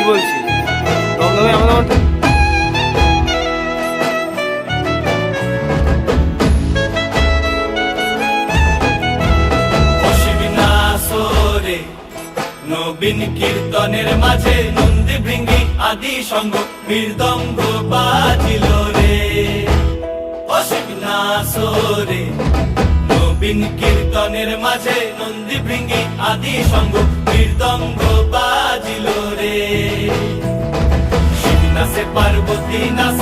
বলছি দমদমে আমাদের নবীন কীর্তনের মাঝে নন্দী ভৃঙ্গি আদি সঙ্গ মৃদঙ্গ বাজিল রে অশিবনাসরে। নবীন কীর্তনের মাঝে নন্দী ভৃঙ্গি আদি সঙ্গ মৃদঙ্গ বাজিল রে। শিব নাচে পার্বতী নাচে